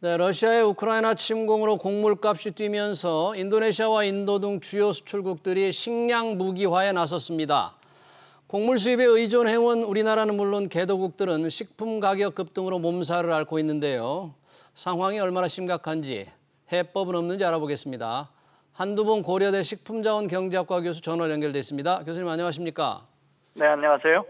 네, 러시아의 우크라이나 침공으로 곡물값이 뛰면서 인도네시아와 인도 등 주요 수출국들이 식량 무기화에 나섰습니다. 곡물 수입에 의존해온 우리나라는 물론 개도국들은 식품 가격 급등으로 몸살을 앓고 있는데요. 상황이 얼마나 심각한지 해법은 없는지 알아보겠습니다. 한두봉 고려대 식품자원경제학과 교수 전화 연결돼 있습니다. 교수님 안녕하십니까? 네, 안녕하세요.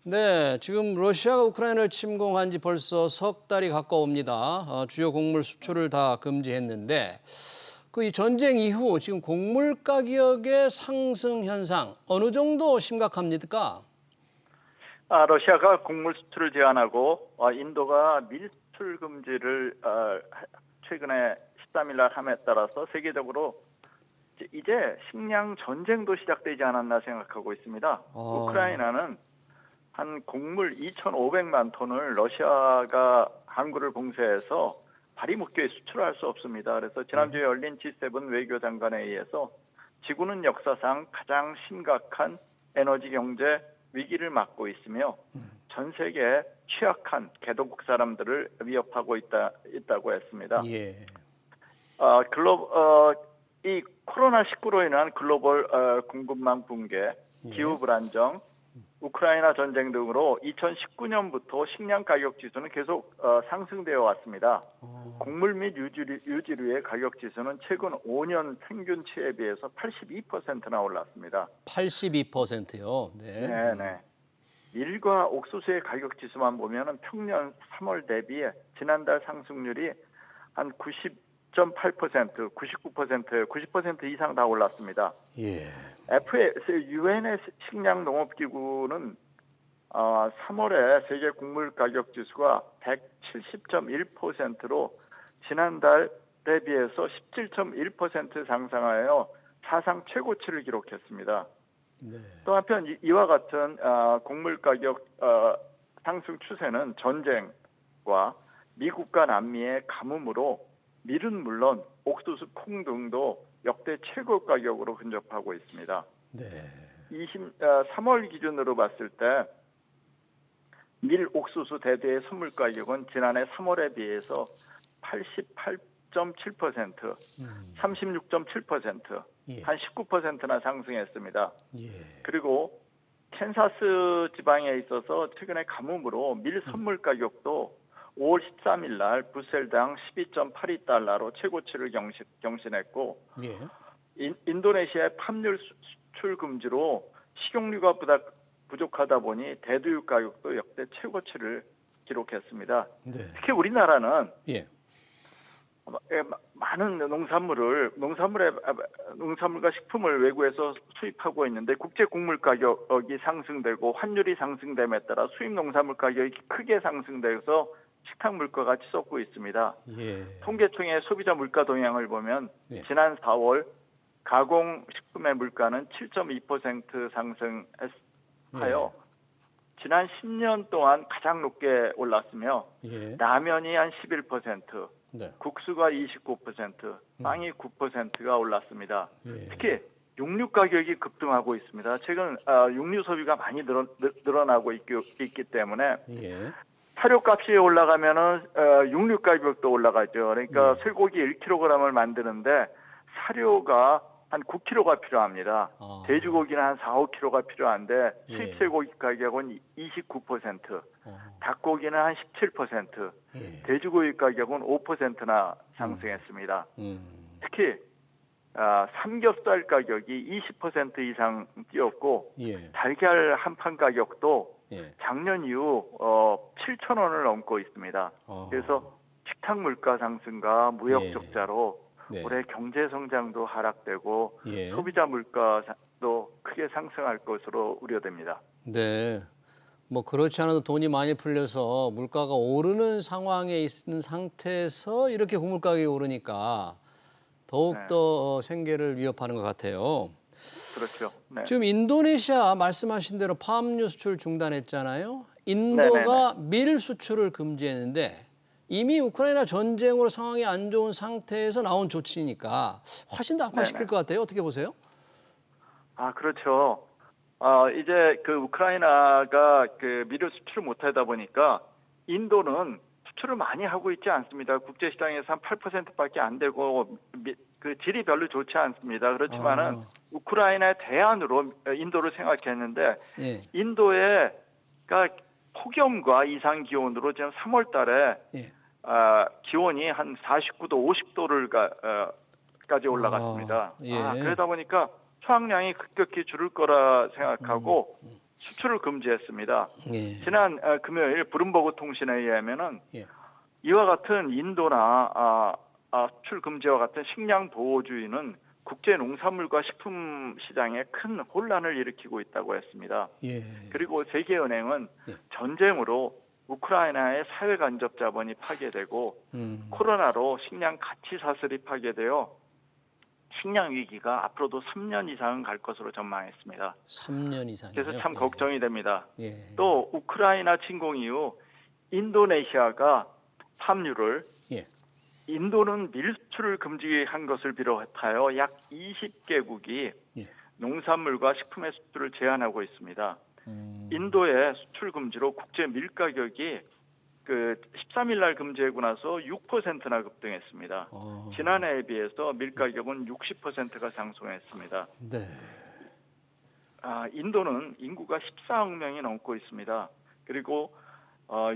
네, 지금 러시아가 우크라이나를 침공한 지 벌써 석 달이 가까웁니다. 주요 곡물 수출을 다 금지했는데 이 전쟁 이후 지금 곡물 가격의 상승 현상 어느 정도 심각합니까? 러시아가 곡물 수출을 제한하고 인도가 밀 수출 금지를 최근에 13일 날 함에 따라서 세계적으로 이제 식량 전쟁도 시작되지 않았나 생각하고 있습니다. 우크라이나는 한 곡물 2,500만 톤을 러시아가 항구를 봉쇄해서 발이 묶여 수출할 수 없습니다. 그래서 지난주에 열린 G7 외교장관에 의해서 지구는 역사상 가장 심각한 에너지 경제 위기를 맞고 있으며 전 세계 취약한 개도국 사람들을 위협하고 있다고 했습니다. 예. 이 코로나19로 인한 글로벌 공급망 붕괴, 기후 불안정, 우크라이나 전쟁 등으로 2019년부터 식량 가격 지수는 계속 상승되어 왔습니다. 곡물 및 유지류의 가격 지수는 최근 5년 평균치에 비해서 82%나 올랐습니다. 82%요. 네. 네. 밀과 옥수수의 가격 지수만 보면은 평년 3월 대비해 지난달 상승률이 한 90.8%, 99%, 90% 이상 다 올랐습니다. 예. 유엔의 식량농업기구는 3월에 세계 곡물 가격 지수가 170.1%로 지난달 대비해서 17.1% 상승하여 사상 최고치를 기록했습니다. 네. 또 한편 이와 같은 곡물 가격 상승 추세는 전쟁과 미국과 남미의 가뭄으로 밀은 물론 옥수수, 콩 등도 역대 최고 가격으로 근접하고 있습니다. 네. 3월 기준으로 봤을 때 밀, 옥수수 대두의 선물 가격은 지난해 3월에 비해서 88.7%, 36.7%, 예. 한 19%나 상승했습니다. 예. 그리고 캔사스 지방에 있어서 최근에 가뭄으로 밀 선물 가격도 5월 13일 날 부셀당 12.82달러로 최고치를 경신했고 예. 인도네시아의 팜유 수출 금지로 식용유가 부족하다 보니 대두유 가격도 역대 최고치를 기록했습니다. 네. 특히 우리나라는 예. 많은 농산물과 식품을 외국에서 수입하고 있는데 국제 곡물 가격이 상승되고 환율이 상승됨에 따라 수입 농산물 가격이 크게 상승돼서 식탁 물가가 치솟고 있습니다. 예. 통계청의 소비자 물가 동향을 보면 예. 지난 4월 가공식품의 물가는 7.2% 상승하여 지난 10년 동안 가장 높게 올랐으며 예. 라면이 한 11%, 네. 국수가 29%, 빵이 9%가 올랐습니다. 예. 특히 육류 가격이 급등하고 있습니다. 최근 육류 소비가 많이 늘어나고 있기 때문에 예. 사료값이 올라가면은 육류 가격도 올라가죠. 그러니까 쇠고기 1kg을 만드는데 사료가 한 9kg가 필요합니다. 돼지고기는 한 4, 5kg가 필요한데 수입 쇠고기 가격은 29%, 닭고기는 한 17%, 돼지고기 가격은 5%나 상승했습니다. 특히 삼겹살 가격이 20% 이상 뛰었고 달걀 한 판 가격도 작년 이후 7,000원을 넘고 있습니다. 그래서 식탁 물가 상승과 무역 적자로 올해 경제 성장도 하락되고 소비자 물가도 크게 상승할 것으로 우려됩니다. 네. 뭐 그렇지 않아도 돈이 많이 풀려서 물가가 오르는 상황에 있는 상태에서 이렇게 곡물 가격이 오르니까 더욱더 생계를 위협하는 것 같아요. 그렇죠. 네. 지금 인도네시아 말씀하신 대로 팜유 수출 중단했잖아요. 인도가 밀 수출을 금지했는데 이미 우크라이나 전쟁으로 상황이 안 좋은 상태에서 나온 조치니까 훨씬 더 악화시킬 것 같아요. 어떻게 보세요? 그렇죠. 이제 그 우크라이나가 그 밀을 수출을 못하다 보니까 인도는 수출을 많이 하고 있지 않습니다. 국제 시장에서 한 8%밖에 안 되고 그 질이 별로 좋지 않습니다. 그렇지만은 우크라이나의 대안으로 인도를 생각했는데 예. 인도가 폭염과 이상 기온으로 지금 3월 달에 예. 기온이 한 49도, 50도를까지 올라갔습니다. 예. 그러다 보니까 수확량이 급격히 줄을 거라 생각하고 수출을 금지했습니다. 예. 지난 금요일 브룸버그 통신에 의하면은 예. 이와 같은 인도나 수출 금지와 같은 식량 보호주의는 국제 농산물과 식품 시장에 큰 혼란을 일으키고 있다고 했습니다. 예. 그리고 세계은행은 예. 전쟁으로 우크라이나의 사회 간접 자본이 파괴되고 코로나로 식량 가치 사슬이 파괴되어 식량 위기가 앞으로도 3년 이상은 갈 것으로 전망했습니다. 3년 이상이요. 그래서 참 걱정이 됩니다. 예. 또 우크라이나 침공 이후 인도네시아가 팜유를 예. 인도는 밀 수출을 금지한 것을 비롯하여 약 20개국이 예. 농산물과 식품의 수출을 제한하고 있습니다. 인도의 수출 금지로 국제 밀 가격이 13일 날 금지하고 나서 6%나 급등했습니다. 지난해에 비해서 밀 가격은 60%가 상승했습니다. 네. 인도는 인구가 14억 명이 넘고 있습니다. 그리고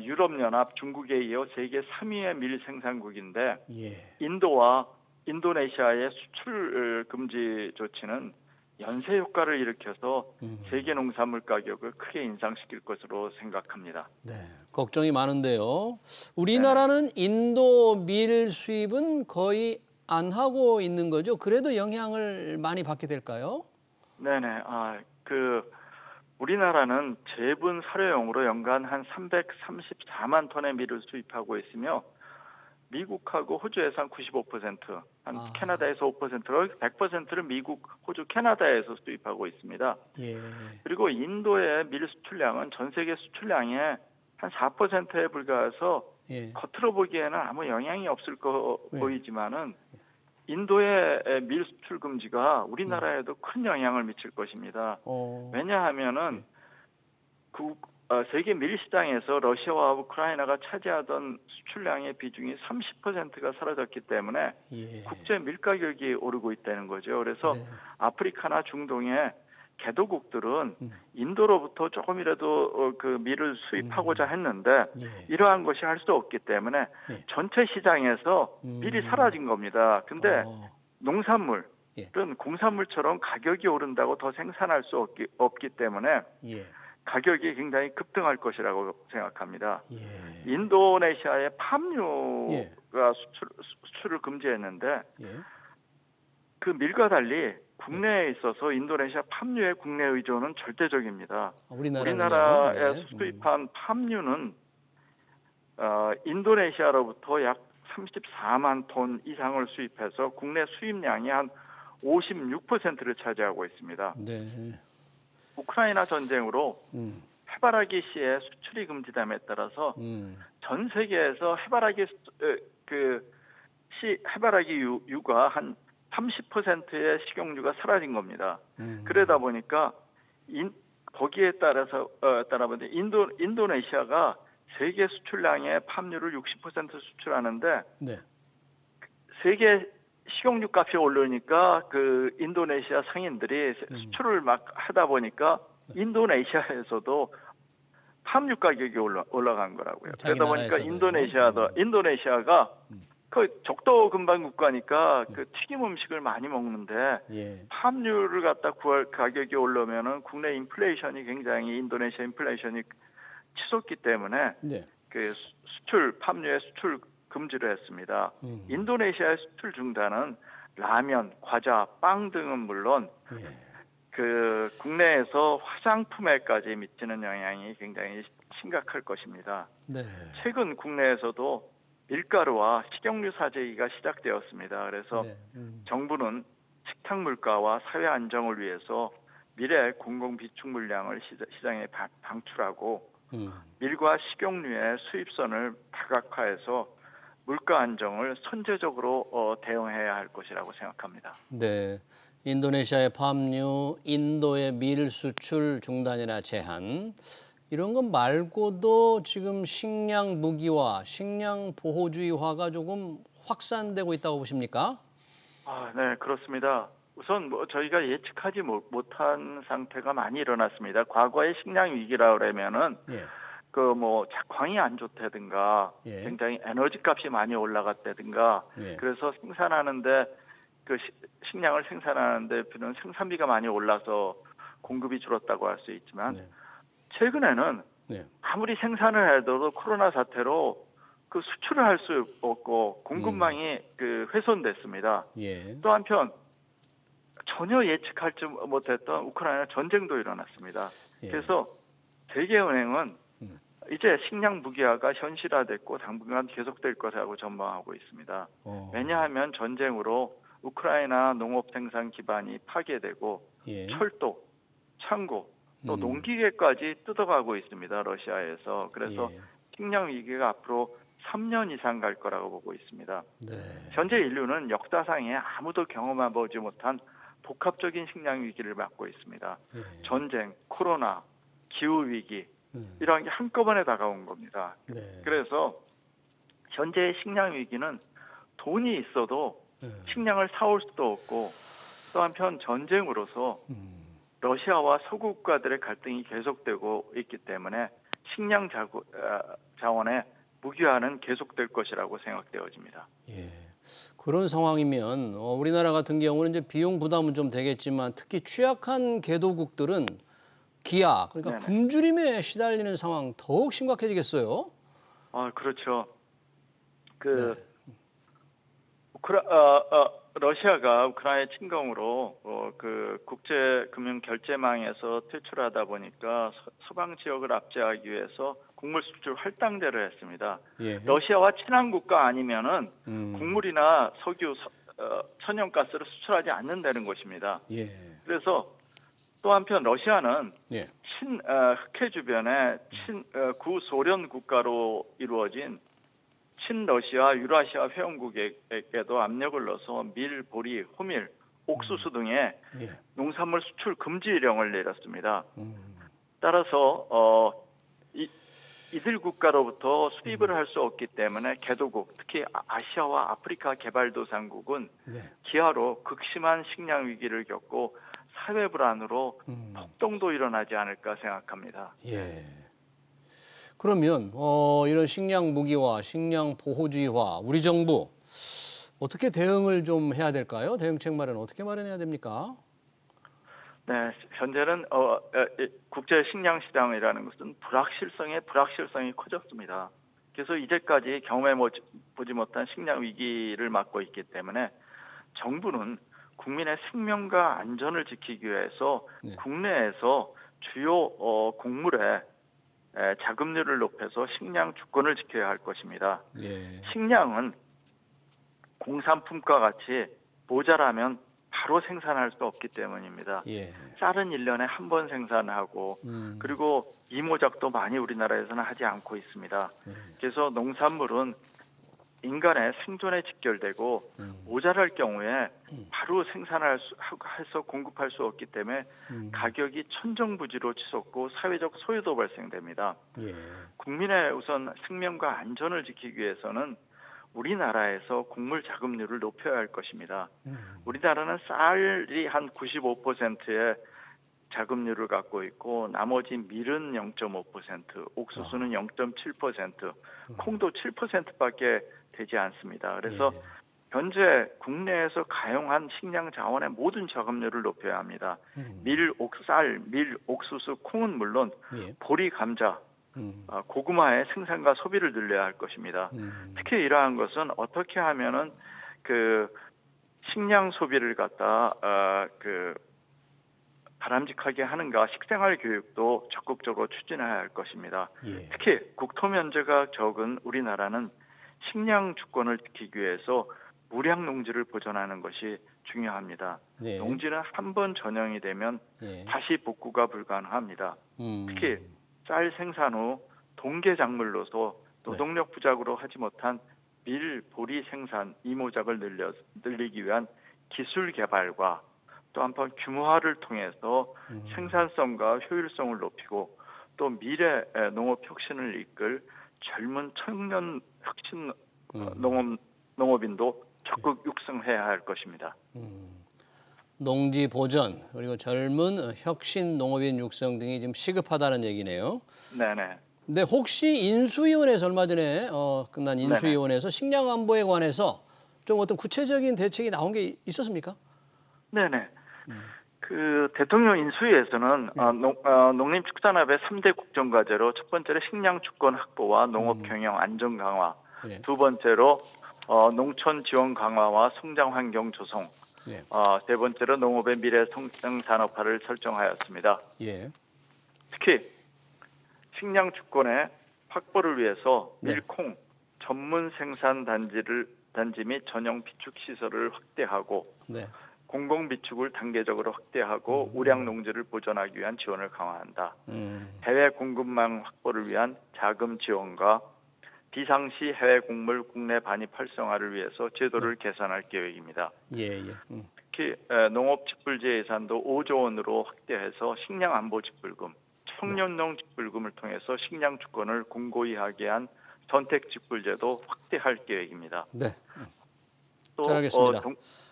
유럽연합, 중국에 이어 세계 3위의 밀 생산국인데 예. 인도와 인도네시아의 수출 금지 조치는 연쇄 효과를 일으켜서 세계 농산물 가격을 크게 인상시킬 것으로 생각합니다. 네. 걱정이 많은데요. 우리나라는 인도 밀 수입은 거의 안 하고 있는 거죠. 그래도 영향을 많이 받게 될까요? 네네. 우리나라는 제분 사료용으로 연간 한 334만 톤의 밀을 수입하고 있으며 미국하고 호주에서 한 95%, 캐나다에서 5%로 100%를 미국, 호주, 캐나다에서 수입하고 있습니다. 예. 그리고 인도의 밀 수출량은 전 세계 수출량의 한 4%에 불과해서 예. 겉으로 보기에는 아무 영향이 없을 네. 보이지만은 인도의 밀 수출 금지가 우리나라에도 큰 영향을 미칠 것입니다. 왜냐하면은 세계 밀 시장에서 러시아와 우크라이나가 차지하던 수출량의 비중이 30%가 사라졌기 때문에 예. 국제 밀 가격이 오르고 있다는 거죠. 그래서 네. 아프리카나 중동의 개도국들은 인도로부터 조금이라도 그 밀을 수입하고자 했는데 예. 이러한 것이 할 수 없기 때문에 예. 전체 시장에서 밀이 사라진 겁니다. 근데 농산물은 예. 공산물처럼 가격이 오른다고 더 생산할 수 없기 때문에 예. 가격이 굉장히 급등할 것이라고 생각합니다. 예. 인도네시아의 팜유가 예. 수출을 금지했는데 예. 그 밀과 달리 국내에 있어서 인도네시아 팜유의 국내 의존은 절대적입니다. 우리나라에 네. 수입한 팜유는 인도네시아로부터 약 34만 톤 이상을 수입해서 국내 수입량이 한 56%를 차지하고 있습니다. 네. 우크라이나 전쟁으로 해바라기 씨의 수출이 금지됨에 따라서 전 세계에서 해바라기 유가 한 30%의 식용유가 사라진 겁니다. 그러다 보니까 거기에 따라보니 인도네시아가 세계 수출량의 팜유를 60% 수출하는데 네. 세계 식용유 값이 오르니까 그 인도네시아 상인들이 수출을 막 하다 보니까 인도네시아에서도 팜유 가격이 올라간 거라고요. 그러다 보니까 인도네시아가 그 적도 근방 국가니까 그 튀김 음식을 많이 먹는데 예. 팜유를 갖다 구할 가격이 오르면은 국내 인플레이션이 굉장히 인도네시아 인플레이션이 치솟기 때문에 네. 그 팜유의 수출 금지를 했습니다. 인도네시아의 수출 중단은 라면, 과자, 빵 등은 물론 그 국내에서 화장품에까지 미치는 영향이 굉장히 심각할 것입니다. 네. 최근 국내에서도 밀가루와 식용유 사재기가 시작되었습니다. 그래서 정부는 식탁 물가와 사회 안정을 위해서 밀의 공공 비축 물량을 시장에 방출하고 밀과 식용유의 수입선을 다각화해서 물가 안정을 선제적으로 대응해야 할 것이라고 생각합니다. 네. 인도네시아의 팜유, 인도의 밀 수출 중단이나 제한, 이런 것 말고도 지금 식량 무기화, 식량 보호주의화가 조금 확산되고 있다고 보십니까? 네, 그렇습니다. 우선 저희가 예측하지 못한 상태가 많이 일어났습니다. 과거의 식량 위기라 그러면은 예. 작황이 안 좋다든가 예. 굉장히 에너지 값이 많이 올라갔다든가 예. 그래서 생산하는데 식량을 생산하는데 비는 생산비가 많이 올라서 공급이 줄었다고 할 수 있지만 네. 최근에는 네. 아무리 생산을 해도 코로나 사태로 수출을 할 수 없고 공급망이 훼손됐습니다. 예. 또 한편 전혀 예측하지 못했던 우크라이나 전쟁도 일어났습니다. 예. 그래서 세계은행은 음. 이제 식량 무기화가 현실화됐고 당분간 계속될 것이라고 전망하고 있습니다. 왜냐하면 전쟁으로 우크라이나 농업 생산 기반이 파괴되고 예. 철도, 창고, 또 농기계까지 뜯어가고 있습니다. 러시아에서. 그래서 예. 식량 위기가 앞으로 3년 이상 갈 거라고 보고 있습니다. 네. 현재 인류는 역사상에 아무도 경험해보지 못한 복합적인 식량 위기를 맞고 있습니다. 예. 전쟁, 코로나, 기후 위기 이런 게 한꺼번에 다가온 겁니다. 네. 그래서 현재의 식량 위기는 돈이 있어도 식량을 사올 수도 없고 또 한편 전쟁으로서 러시아와 서구 국가들의 갈등이 계속되고 있기 때문에 식량 자원의 무기화는 계속될 것이라고 생각되어집니다. 예. 그런 상황이면 우리나라 같은 경우는 이제 비용 부담은 좀 되겠지만 특히 취약한 개도국들은 기아, 그러니까 네네. 굶주림에 시달리는 상황 더욱 심각해지겠어요. 그렇죠. 네. 러시아가 우크라이나 침공으로 국제금융 결제망에서 퇴출하다 보니까 서방 지역을 압제하기 위해서 곡물 수출 할당제를 했습니다. 예. 러시아와 친한 국가 아니면은 음. 곡물이나 석유, 천연가스를 수출하지 않는다는 것입니다. 예. 그래서 또 한편 러시아는 예. 흑해 주변에 구소련 국가로 이루어진 친러시아, 유라시아 회원국에게도 압력을 넣어서 밀, 보리, 호밀, 옥수수 등의 예. 농산물 수출 금지령을 내렸습니다. 따라서 이들 국가로부터 수입을 할 수 없기 때문에 개도국, 특히 아시아와 아프리카 개발도상국은 네. 기아로 극심한 식량 위기를 겪고 사회 불안으로 폭동도 일어나지 않을까 생각합니다. 예. 그러면 이런 식량 무기화, 식량 보호주의화, 우리 정부 어떻게 대응을 좀 해야 될까요? 대응책 마련 어떻게 마련해야 됩니까? 네, 현재는 국제 식량 시장이라는 것은 불확실성이 커졌습니다. 그래서 이제까지 보지 못한 식량 위기를 맞고 있기 때문에 정부는 국민의 생명과 안전을 지키기 위해서 네. 국내에서 주요 곡물의 자급률을 높여서 식량 주권을 지켜야 할 것입니다. 예. 식량은 공산품과 같이 모자라면 바로 생산할 수 없기 때문입니다. 예. 쌀은 1년에 한 번 생산하고 그리고 이모작도 많이 우리나라에서는 하지 않고 있습니다. 그래서 농산물은 인간의 생존에 직결되고 모자랄 경우에 바로 해서 공급할 수 없기 때문에 가격이 천정부지로 치솟고 사회적 소요도 발생됩니다. 예. 국민의 우선 생명과 안전을 지키기 위해서는 우리나라에서 곡물 자급률을 높여야 할 것입니다. 우리나라는 쌀이 한 95%의 자급률을 갖고 있고 나머지 밀은 0.5%, 옥수수는 0.7%, 콩도 7%밖에 되지 않습니다. 그래서 현재 국내에서 가용한 식량 자원의 모든 자급률을 높여야 합니다. 밀, 옥수수, 콩은 물론 예. 보리, 감자, 고구마의 생산과 소비를 늘려야 할 것입니다. 특히 이러한 것은 어떻게 하면은 식량 소비를 바람직하게 하는가 식생활 교육도 적극적으로 추진해야 할 것입니다. 예. 특히 국토 면적가 적은 우리나라는 식량 주권을 지키기 위해서 무량 농지를 보존하는 것이 중요합니다. 네. 농지는 한 번 전형이 되면 예. 다시 복구가 불가능합니다. 특히 쌀 생산 후 동계 작물로서 노동력 부족으로 하지 못한 밀, 보리 생산, 이모작을 늘리기 위한 기술 개발과 또 한편 규모화를 통해서 생산성과 효율성을 높이고 또 미래 농업 혁신을 이끌 젊은 청년 혁신 농업인도 적극 육성해야 할 것입니다. 농지 보전 그리고 젊은 혁신 농업인 육성 등이 지금 시급하다는 얘기네요. 네네. 근데 혹시 인수위원회에서 얼마 전에 끝난 인수위원회에서 식량 안보에 관해서 좀 어떤 구체적인 대책이 나온 게 있었습니까? 네네. 그 대통령 인수위에서는 농림축산업의 3대 국정과제로 첫 번째로 식량 주권 확보와 농업 경영 안정 강화, 예. 두 번째로 농촌 지원 강화와 성장 환경 조성, 예. 세 번째로 농업의 미래 성장 산업화를 설정하였습니다. 예. 특히 식량 주권의 확보를 위해서 네. 밀콩 전문 생산 단지 및 전용 비축 시설을 확대하고 네. 공공 비축을 단계적으로 확대하고 우량 농지를 보존하기 위한 지원을 강화한다. 해외 공급망 확보를 위한 자금 지원과 비상시 해외 곡물 국내 반입 활성화를 위해서 제도를 개선할 계획입니다. 예. 예. 특히 농업 직불제 예산도 5조 원으로 확대해서 식량 안보 직불금, 청년농 직불금을 통해서 식량 주권을 공고히 하게 한 선택 직불제도 확대할 계획입니다. 네. 또 잘 알겠습니다.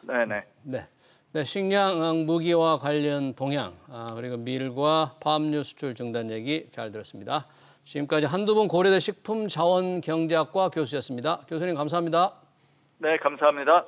네네. 네. 네, 식량 무기와 관련 동향 그리고 밀과 파업류 수출 중단 얘기 잘 들었습니다. 지금까지 한두분 고려대 식품자원경제학과 교수였습니다. 교수님 감사합니다. 네, 감사합니다.